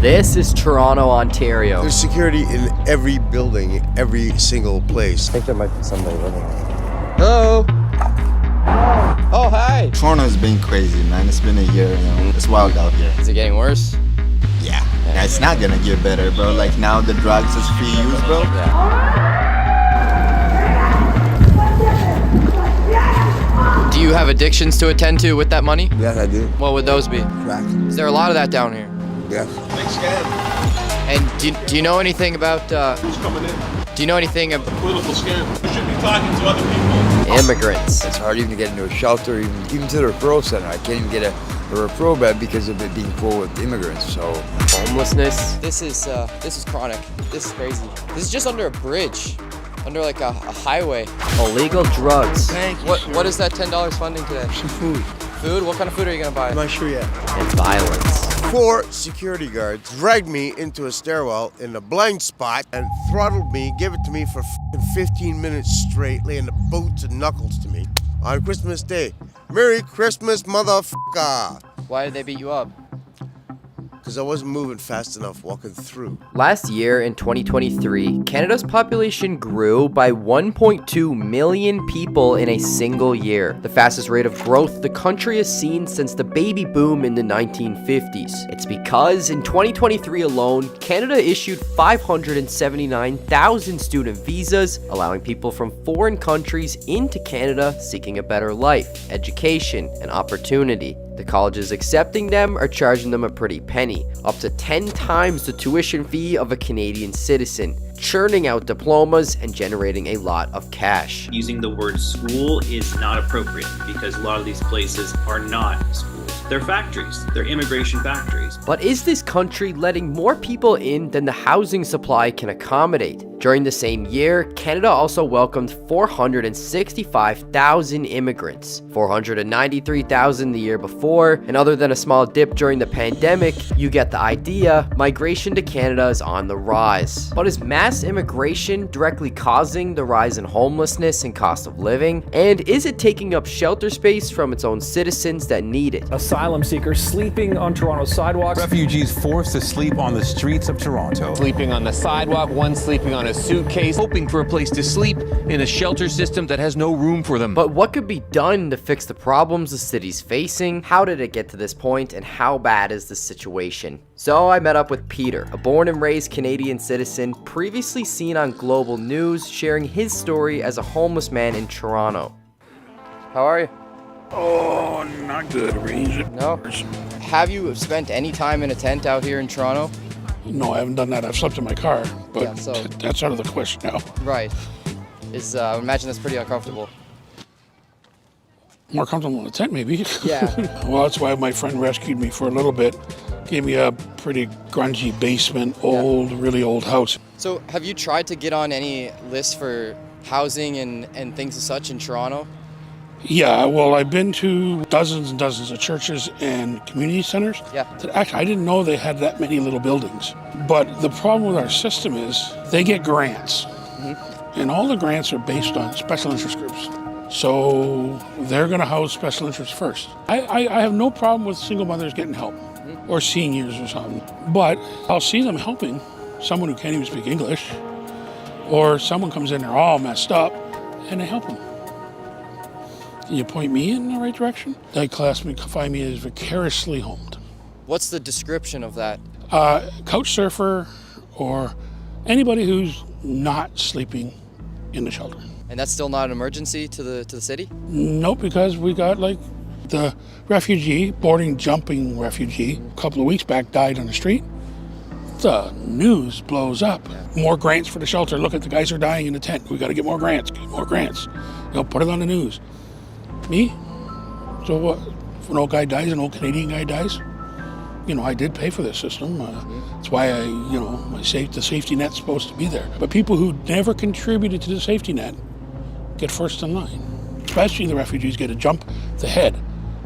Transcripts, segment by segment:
This is Toronto, Ontario. There's security in every building, every single place. I think there might be somebody living here. Hello? Oh, hi. Toronto's been crazy, man. It's been a year, It's wild out here. Is it getting worse? Yeah. It's not gonna get better, bro. Like now the drugs is free use, bro. Do you have addictions to attend to with that money? Yes, I do. What would those be? Crack. Is there a lot of that down here? Yes. Big scam. And do you know anything about, Who's coming in? do you know anything about Political scam. We should be talking to other people. immigrants? It's hard even to get into a shelter, even to the referral center. I can't even get a referral bed because of it being full with immigrants, so. Homelessness. This is chronic. This is crazy. This is just under a bridge. Under like a highway. Illegal drugs. Thank you. What is that $10 funding today? Some food. Food? What kind of food are you gonna buy? I'm not sure yet. It's violence. 4 security guards dragged me into a stairwell in a blind spot and throttled me, gave it to me for 15 minutes straight, laying the boots and knuckles to me on Christmas Day. Merry Christmas, motherfucker! Why did they beat you up? Because I wasn't moving fast enough walking through. Last year, in 2023, Canada's population grew by 1.2 million people in a single year, the fastest rate of growth the country has seen since the baby boom in the 1950s. It's because in 2023 alone, Canada issued 579,000 student visas, allowing people from foreign countries into Canada seeking a better life, education, and opportunity. The colleges accepting them are charging them a pretty penny, up to 10 times the tuition fee of a Canadian citizen, churning out diplomas and generating a lot of cash. Using the word school is not appropriate because a lot of these places are not schools. They're factories. They're immigration factories. But is this country letting more people in than the housing supply can accommodate? During the same year, Canada also welcomed 465,000 immigrants, 493,000 the year before, and other than a small dip during the pandemic, you get the idea, migration to Canada is on the rise. But is mass immigration directly causing the rise in homelessness and cost of living? And is it taking up shelter space from its own citizens that need it? Asylum seekers sleeping on Toronto's sidewalks. Refugees forced to sleep on the streets of Toronto. Sleeping on the sidewalk, one sleeping on a suitcase. Hoping for a place to sleep in a shelter system that has no room for them. But what could be done to fix the problems the city's facing? How did it get to this point, and how bad is the situation? So I met up with Peter, a born and raised Canadian citizen, previously seen on Global News, sharing his story as a homeless man in Toronto. How are you? Oh, not good, Ranger. No? Have you spent any time in a tent out here in Toronto? No, I haven't done that. I've slept in my car, but Yeah, so- that's out of the question now. Right. I imagine that's pretty uncomfortable. More comfortable in a tent, maybe. Yeah. Well, that's why my friend rescued me for a little bit. Gave me a pretty grungy basement, really old house. So have you tried to get on any lists for housing and things as such in Toronto? Yeah, well, I've been to dozens and dozens of churches and community centers. Yeah. Actually, I didn't know they had that many little buildings. But the problem with our system is they get grants. And all the grants are based on special interest groups. So they're going to house special interests first. I have no problem with single mothers getting help or seniors or something. But I'll see them helping someone who can't even speak English, or someone comes in there all messed up and they help them. Can you point me in the right direction? They classify me as vicariously homed. What's the description of that? Couch surfer or anybody who's not sleeping in the shelter. And that's still not an emergency to the city? Nope, because we got like the jumping refugee, a couple of weeks back died on the street. The news blows up. More grants for the shelter. Look at the guys who are dying in the tent. We got to get more grants, put it on the news. Me? So what? If an old guy dies, an old Canadian guy dies, I did pay for this system. That's why the safety net's supposed to be there. But people who never contributed to the safety net get first in line. Especially the refugees get to jump the head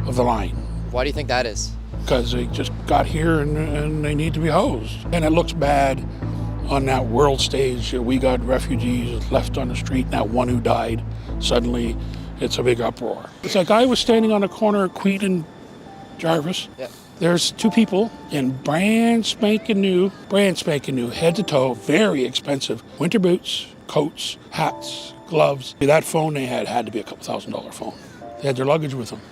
of the line. Why do you think that is? Because they just got here and they need to be housed. And it looks bad on that world stage. We got refugees left on the street, that one who died. Suddenly, it's a big uproar. It's like I was standing on a corner at Queen and Jarvis. Yeah. There's two people in brand spanking new, head to toe, very expensive winter boots, coats, hats, gloves. That phone they had to be a couple $1,000 phone. They had their luggage with them.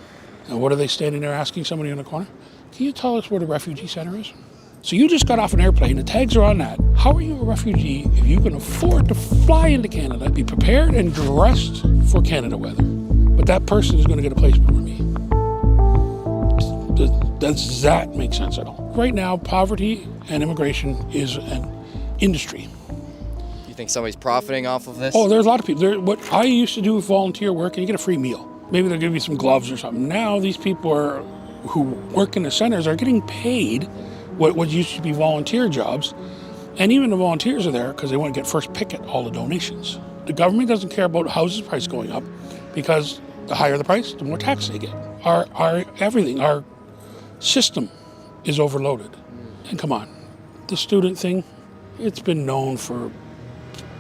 And what are they standing there asking somebody in the corner? Can you tell us where the refugee center is? So you just got off an airplane, the tags are on that. How are you a refugee if you can afford to fly into Canada, be prepared and dressed for Canada weather? But that person is going to get a placement with me. Does that make sense at all? Right now, poverty and immigration is an industry. You think somebody's profiting off of this? Oh, there's a lot of people. What I used to do with volunteer work, and you get a free meal. Maybe they'll give you some gloves or something. Now these people who work in the centers are getting paid what used to be volunteer jobs. And even the volunteers are there because they want to get first pick at all the donations. The government doesn't care about houses price going up because the higher the price, the more tax they get. Our system is overloaded. And come on, the student thing, it's been known for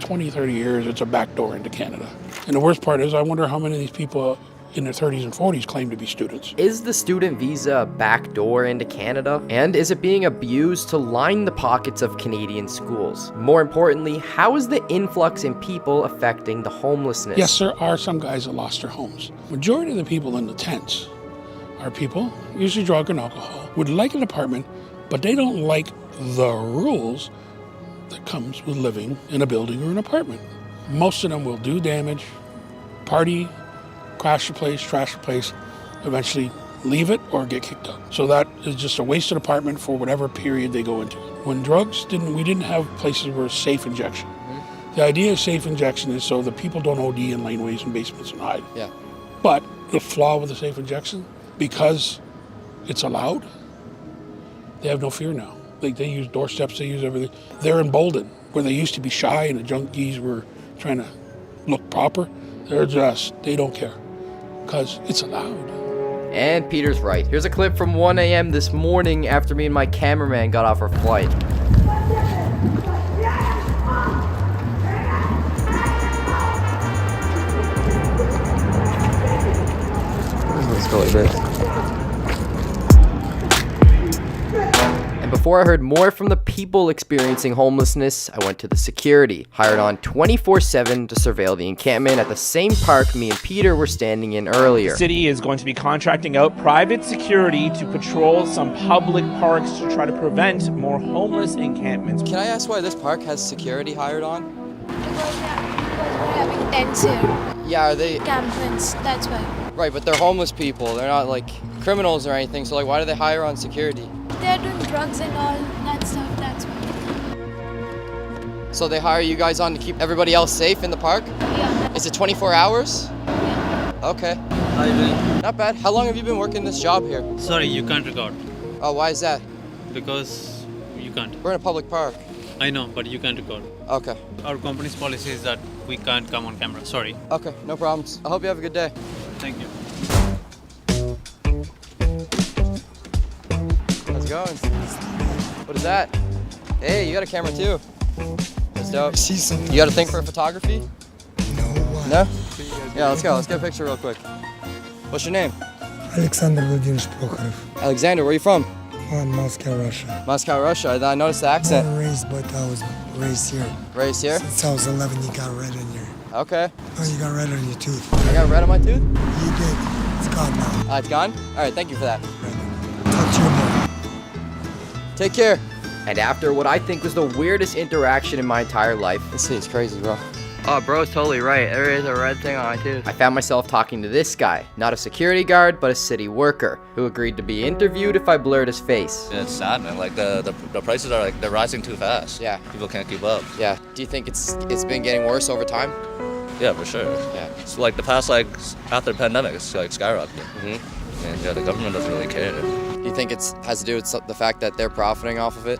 20, 30 years. It's a backdoor into Canada. And the worst part is I wonder how many of these people in their 30s and 40s claim to be students. Is the student visa a backdoor into Canada? And is it being abused to line the pockets of Canadian schools? More importantly, how is the influx in people affecting the homelessness? Yes, there are some guys that lost their homes. Majority of the people in the tents are people, usually drug and alcohol, would like an apartment, but they don't like the rules that comes with living in a building or an apartment. Most of them will do damage, party, crash the place, trash the place, eventually leave it or get kicked out. So that is just a wasted apartment for whatever period they go into. When we didn't have places where safe injection. The idea of safe injection is so that people don't OD in laneways and basements and hide. Yeah. But the flaw with the safe injection, because it's allowed, they have no fear now. They use doorsteps, they use everything. They're emboldened. Where they used to be shy and the junkies were trying to look proper, they don't care. Because it's allowed. And Peter's right. Here's a clip from 1 a.m. this morning after me and my cameraman got off our flight. Let's go like this. And before I heard more from the people experiencing homelessness, I went to the security, hired on 24/7 to surveil the encampment at the same park me and Peter were standing in earlier. The city is going to be contracting out private security to patrol some public parks to try to prevent more homeless encampments. Can I ask why this park has security hired on? We're having tents here. Yeah, are they... Campments, that's why. Right, but they're homeless people. They're not like criminals or anything, so like why do they hire on security? They're doing drugs and all that stuff, that's why. So they hire you guys on to keep everybody else safe in the park? Yeah. Is it 24 hours? Yeah. Okay. How you doing? Not bad. How long have you been working this job here? Sorry, you can't record. Oh, why is that? Because you can't. We're in a public park. I know, but you can't record. Okay. Our company's policy is that we can't come on camera. Sorry. Okay, no problems. I hope you have a good day. Thank you. How's it going? What is that? Hey, you got a camera too. That's dope. You got a thing for photography? No? Yeah, let's go. Let's get a picture real quick. What's your name? Alexander Vladimirovich Prokhorov. Alexander, where are you from? Moscow, Russia. Moscow, Russia. I noticed the accent. Born and raised, but I was raised here. Raised here? Since I was 11, you got red in your... Okay. Oh, you got red on your tooth. I got red on my tooth? You did. It's gone now. It's gone? All right, thank you for that. Talk to you more. Take care. And after what I think was the weirdest interaction in my entire life, this thing's crazy, bro. Oh, bro's totally right. There is a red thing on my tooth. I found myself talking to this guy, not a security guard, but a city worker, who agreed to be interviewed if I blurred his face. It's sad, man. Like the prices are they're rising too fast. Yeah. People can't keep up. Yeah. Do you think it's been getting worse over time? Yeah, for sure. Yeah. It's like the past, after the pandemic, it's like skyrocketing. Mm-hmm. And yeah, the government doesn't really care. Do you think it has to do with the fact that they're profiting off of it?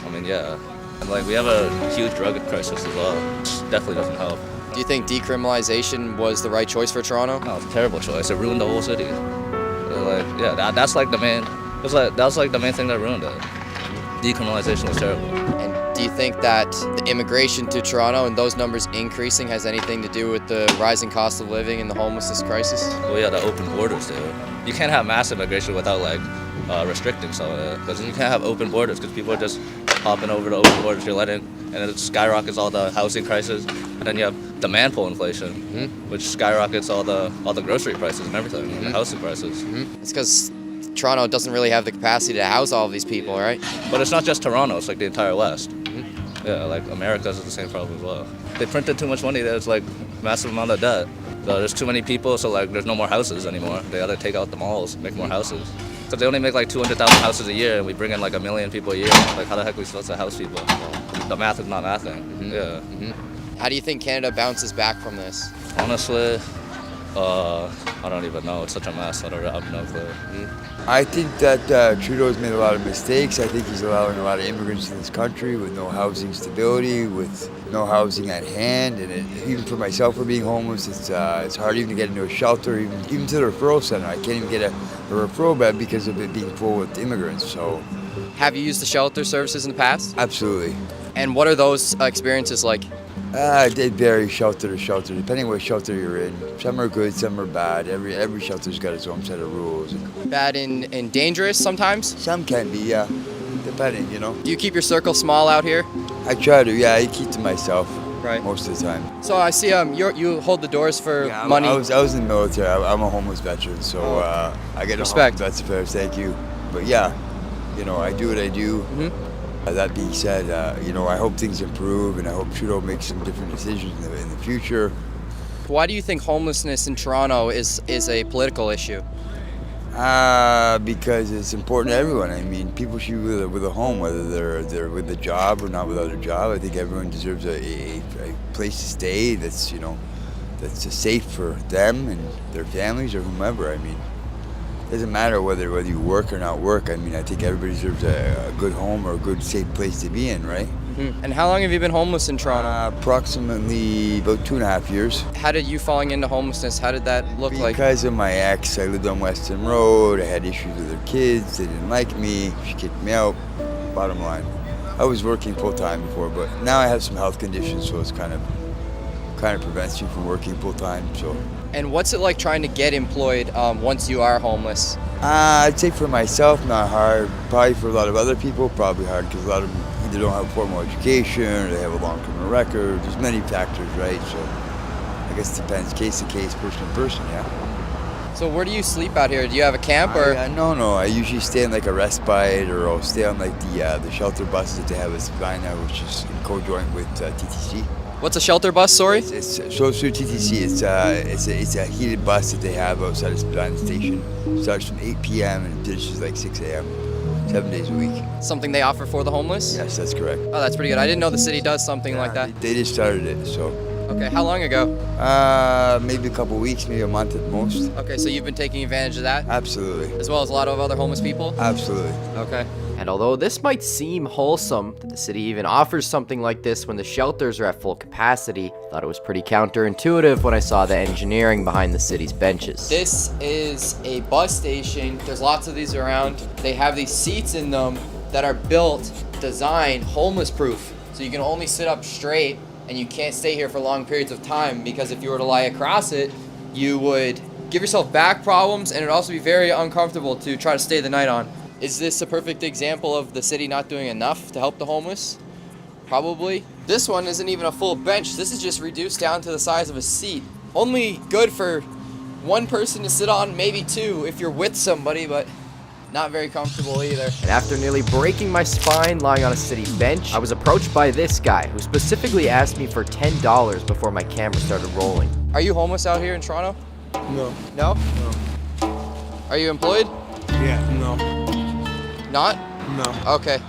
I mean, yeah. And we have a huge drug crisis as well. It definitely doesn't help. Do you think decriminalization was the right choice for Toronto? No, it's a terrible choice. It ruined the whole city. That's the main. That's the main thing that ruined it. Decriminalization was terrible. And do you think that the immigration to Toronto and those numbers increasing has anything to do with the rising cost of living and the homelessness crisis? Well, yeah, the open borders, dude. You can't have mass immigration without restricting some of it, because you can't have open borders because people are just hopping over the open borders you're letting, and it skyrockets all the housing crisis, and then you have demand pull inflation, which skyrockets all the grocery prices and everything, and the housing prices. It's because Toronto doesn't really have the capacity to house all of these people, right? But it's not just Toronto, it's like the entire West. Yeah, like America's is the same problem as well. They printed too much money, there's like massive amount of debt. So there's too many people, so like there's no more houses anymore. They gotta take out the malls, make more houses. Because they only make like 200,000 houses a year, and we bring in like 1 million people a year. Like how the heck are we supposed to house people? The math is not mathing. Yeah. How do you think Canada bounces back from this? Honestly, I don't even know. It's such a mess. I have no clue. I think that Trudeau's made a lot of mistakes. I think he's allowing a lot of immigrants in this country with no housing stability, with no housing at hand. And even for myself, for being homeless, it's hard even to get into a shelter, even to the referral center. I can't even get a referral bed because of it being full with immigrants. So, have you used the shelter services in the past? Absolutely. And what are those experiences like? It varies shelter to shelter, depending what shelter you're in. Some are good, some are bad. Every shelter's got its own set of rules. Bad and dangerous sometimes? Some can be, yeah. Depending, you know. Do you keep your circle small out here? I try to, yeah. I keep to myself. Right. Most of the time. So I see you hold the doors for money. I was in the military. I'm a homeless veteran, so I get respect. That's fair. Thank you. But yeah, you know, I do what I do. That being said, you know, I hope things improve, and I hope Trudeau makes some different decisions in the future. Why do you think homelessness in Toronto is a political issue? Because it's important to everyone. I mean, people should be with a home, whether they're with a job or not without a job. I think everyone deserves a place to stay that's, you know, that's safe for them and their families or whomever. I mean, it doesn't matter whether you work or not work. I mean, I think everybody deserves a good home or a good, safe place to be in, right? And how long have you been homeless in Toronto? Approximately about 2.5 years. How did you falling into homelessness? How did that look like? Because of my ex, I lived on Weston Road. I had issues with her kids. They didn't like me. She kicked me out. Bottom line, I was working full time before, but now I have some health conditions, so it's kind of prevents you from working full time. So. And what's it like trying to get employed once you are homeless? I'd say for myself, not hard. Probably for a lot of other people, probably hard because a lot of them either don't have a formal education or they have a long criminal record. There's many factors, right? So I guess it depends case to case, person to person, yeah. So where do you sleep out here? Do you have a camp or? No. I usually stay in like a respite, or I'll stay on like the shelter buses that they have at Savannah, which is in co-joint with TTC. What's a shelter bus, sorry? It's through TTC. It's a heated bus that they have outside of Savannah Station. It starts from 8 p.m. and finishes like 6 a.m. 7 days a week. Something they offer for the homeless? Yes, that's correct. Oh, that's pretty good. I didn't know the city does something like that. They just started it, so. Okay, how long ago? Maybe a couple weeks, maybe a month at most. Okay, so you've been taking advantage of that? Absolutely. As well as a lot of other homeless people? Absolutely. Okay. And although this might seem wholesome that the city even offers something like this when the shelters are at full capacity, I thought it was pretty counterintuitive when I saw the engineering behind the city's benches. This is a bus station. There's lots of these around. They have these seats in them that are built, designed, homeless proof. So you can only sit up straight and you can't stay here for long periods of time, because if you were to lie across it, you would give yourself back problems and it would also be very uncomfortable to try to stay the night on. Is this a perfect example of the city not doing enough to help the homeless? Probably. This one isn't even a full bench. This is just reduced down to the size of a seat. Only good for one person to sit on, maybe two if you're with somebody, but not very comfortable either. And after nearly breaking my spine lying on a city bench, I was approached by this guy who specifically asked me for $10 before my camera started rolling. Are you homeless out here in Toronto? No. No? No. Are you employed? Yeah, no. Not? No. Okay.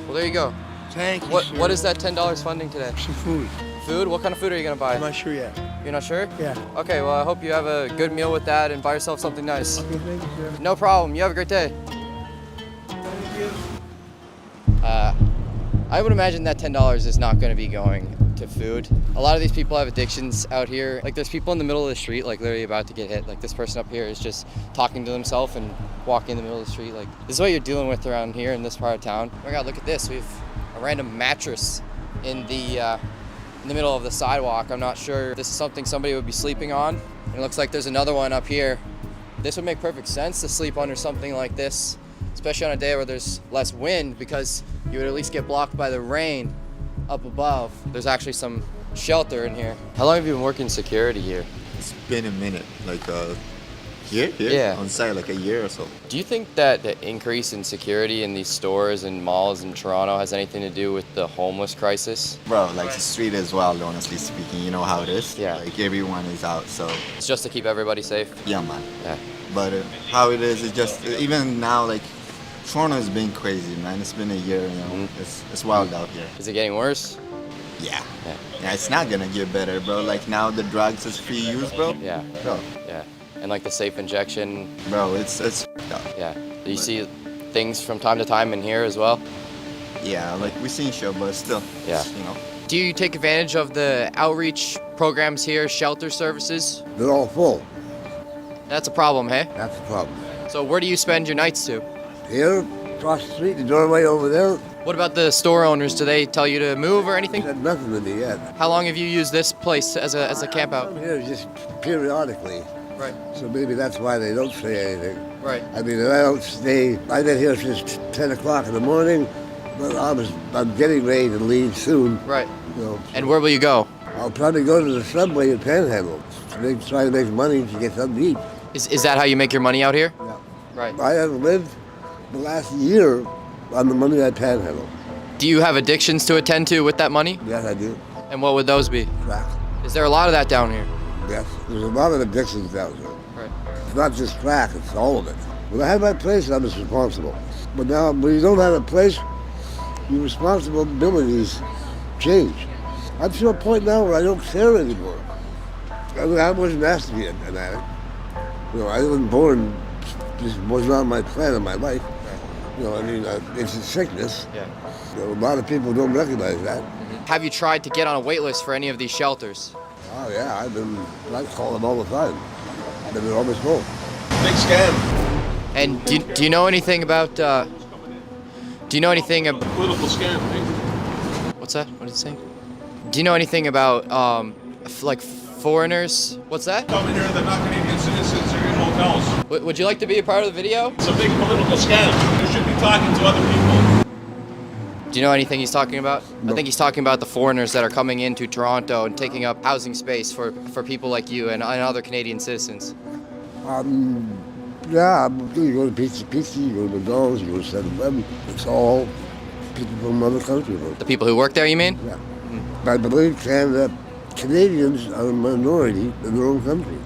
Well, there you go. Thank you, What is that $10 funding today? Some food. Food? What kind of food are you gonna buy? I'm not sure yet. You're not sure? Yeah. Okay, well, I hope you have a good meal with that and buy yourself something nice. Okay, thank you, sir. No problem. You have a great day. Thank you. I would imagine that $10 is not going to be going to food. A lot of these people have addictions out here. Like, there's people in the middle of the street, like, literally about to get hit. Like, this person up here is just talking to himself and walking in the middle of the street. Like, this is what you're dealing with around here in this part of town. Oh my God, look at this. We have a random mattress in the middle of the sidewalk. I'm not sure if this is something somebody would be sleeping on. And it looks like there's another one up here This would make perfect sense to sleep under something like this, especially on a day where there's less wind, because you would at least get blocked by the rain up above. There's actually some shelter in here. How long have you been working security here? It's been a minute, like here, Yeah. on site, like a year or so. Do you think that the increase in security in these stores and malls in Toronto has anything to do with the homeless crisis? Bro, like the street as well, honestly speaking, you know how it is. Yeah. Like everyone is out, so It's just to keep everybody safe? yeah, man. Yeah. But how it is just even now, like Toronto has been crazy, man. It's been a year, you know. It's wild out here. Is it getting worse? Yeah. It's not gonna get better, bro. Like now the drugs is free use, bro. Yeah. Bro. Yeah. And like the safe injection. Bro, it's up. Yeah. Do you see things from time to time in here as well? Yeah, like we seen show, but still. Yeah. You know. Do you take advantage of the outreach programs here, shelter services? They're all full. That's a problem, hey? That's the problem. So where do you spend your nights to? Here, across the street, the doorway over there. What about the store owners? Do they tell you to move or anything? Said nothing to me yet. How long have you used this place as a camp out? I'm here just periodically. Right. So maybe that's why they don't say anything. Right. I mean, I don't stay. I've been here since 10 o'clock in the morning, but I'm getting ready to leave soon. Right. You know, And where will you go? I'll probably go to the subway in Panhandle. Try to make money to get something to eat. Is that how you make your money out here? Yeah. Right. I have lived the last year on the money I Panhandle. Do you have addictions to attend to with that money? Yes, I do. And what would those be? Crack. Is there a lot of that down here? Yes, there's a lot of addictions down here. Right. It's not just crack, it's all of it. When I had my place, I was responsible. But now, when you don't have a place, your responsibilities change. I'm to a point now where I don't care anymore. I mean, I wasn't asked to be an addict. You know, I wasn't born, this was not my plan in my life. You know, I mean, it's a sickness. Yeah. You know, a lot of people don't recognize that. Have you tried to get on a wait list for any of these shelters? Oh yeah, I call them all the time. They're always full. Big scam. And do you know anything about, do you know anything about... Political scam, right? What's that? What did you say? Do you know anything about, like, foreigners? What's that? Coming here, they're not Canadian citizens, they're in hotels. Would you like to be a part of the video? It's a big political scam. You should be talking to other people. Do you know anything he's talking about? No. I think he's talking about the foreigners that are coming into Toronto and taking up housing space for people like you and other Canadian citizens. Yeah, you go to Pizza, you go to McDonald's, you go to 7-Eleven. It's all people from other countries. The people who work there, you mean? Yeah. I believe Canadians are a minority in their own country.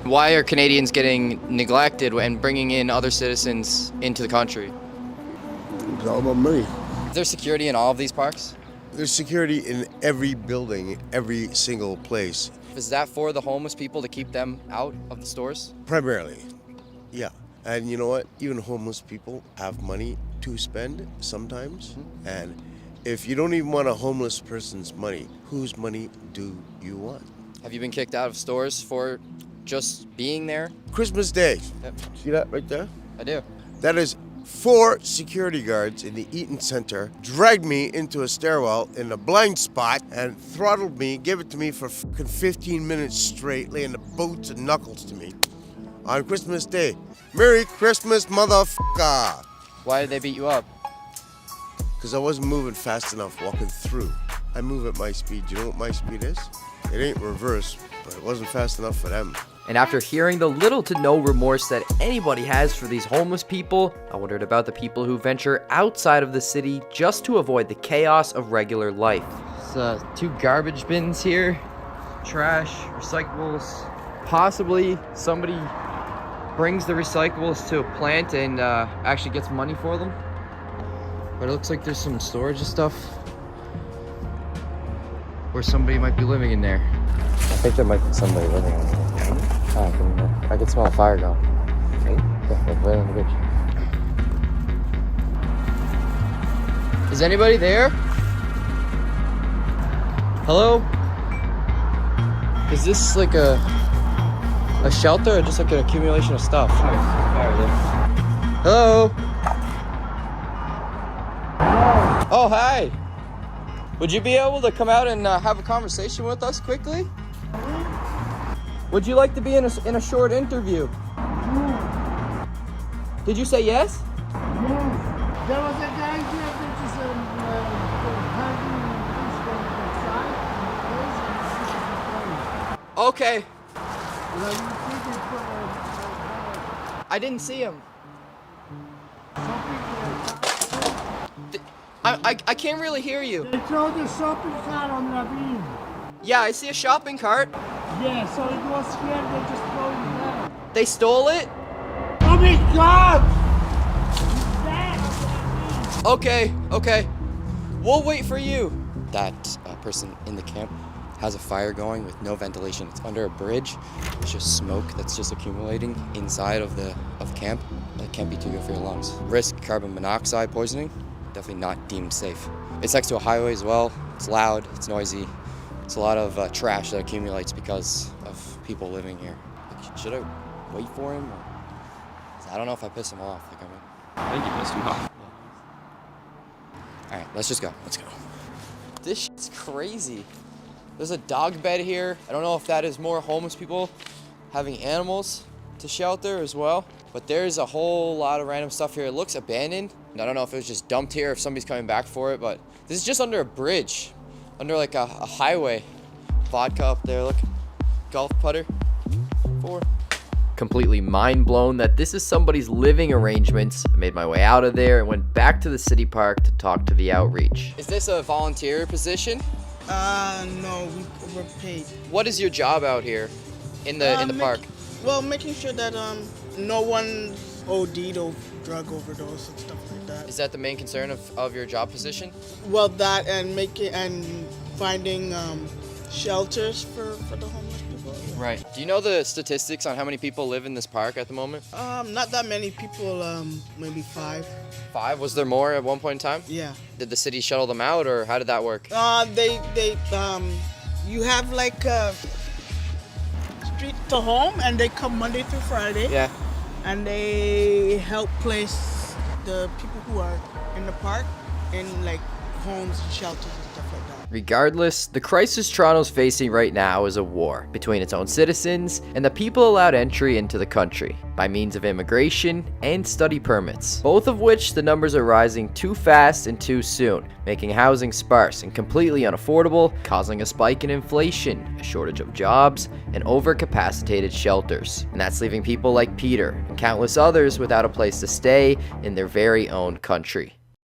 Why are Canadians getting neglected and bringing in other citizens into the country? It's all about money. Is there security in all of these parks? There's security in every building, every single place. Is that for the homeless people to keep them out of the stores? Primarily, yeah. And you know what? Even homeless people have money to spend sometimes. And if you don't even want a homeless person's money, whose money do you want? Have you been kicked out of stores for just being there? Christmas Day. Yep. See that right there? I do. That is 4 security guards in the Eaton Center dragged me into a stairwell in a blind spot and throttled me, gave it to me for fucking 15 minutes straight, laying the boots and knuckles to me on Christmas Day. Merry Christmas, motherfucker! Why did they beat you up? Because I wasn't moving fast enough walking through. I move at my speed. You know what my speed is? It ain't reverse, but it wasn't fast enough for them. And after hearing the little to no remorse that anybody has for these homeless people, I wondered about the people who venture outside of the city just to avoid the chaos of regular life. There's 2 garbage bins here, trash, recyclables. Possibly somebody brings the recyclables to a plant and actually gets money for them. But it looks like there's some storage and stuff where somebody might be living in there. I think there might be somebody living in there. I can smell a fire going. Yeah, right on the beach. Is anybody there? Hello? Is this like a shelter or just like an accumulation of stuff? Hello? Oh, hi. Would you be able to come out and have a conversation with us quickly? Would you like to be in a short interview? Did you say yes? Yes. There was a guy here that is Okay. I didn't see him. I can't really hear you. They throw the shopping cart on Ravine. Yeah, I see a shopping cart. Yeah, so it was here, they just throw it down. They stole it? Oh my God! Okay. We'll wait for you. That person in the camp has a fire going with no ventilation. It's under a bridge. It's just smoke that's just accumulating inside of camp. That can't be too good for your lungs. Risk carbon monoxide poisoning. Definitely not deemed safe. It's next to a highway as well. It's loud, it's noisy. It's a lot of trash that accumulates because of people living here. Like, should I wait for him? Or... I don't know if I piss him off. Like, I think you pissed him off. All right, let's just go. Let's go. This shit's crazy. There's a dog bed here. I don't know if that is more homeless people having animals to shelter as well. But there's a whole lot of random stuff here. It looks abandoned. And I don't know if it was just dumped here, if somebody's coming back for it. But this is just under a bridge, under like a highway. Vodka up there, look. Golf putter. 4. Completely mind blown that this is somebody's living arrangements. I made my way out of there and went back to the city park to talk to the outreach. Is this a volunteer position? No, we're paid. What is your job out here in the park? Well, making sure that no one OD'd or drug overdose and stuff like that. Is that the main concern of your job position? Well, that and finding shelters for the homeless people. Right. Do you know the statistics on how many people live in this park at the moment? Not that many people. Maybe 5. 5? Was there more at one point in time? Yeah. Did the city shuttle them out, or how did that work? You have like street to home, and they come Monday through Friday. Yeah. And they help place the people who are in the park in like homes and shelters and stuff like that. Regardless, the crisis Toronto's facing right now is a war between its own citizens and the people allowed entry into the country by means of immigration and study permits, both of which the numbers are rising too fast and too soon, making housing sparse and completely unaffordable, causing a spike in inflation, a shortage of jobs, and overcapacitated shelters. And that's leaving people like Peter and countless others without a place to stay in their very own country.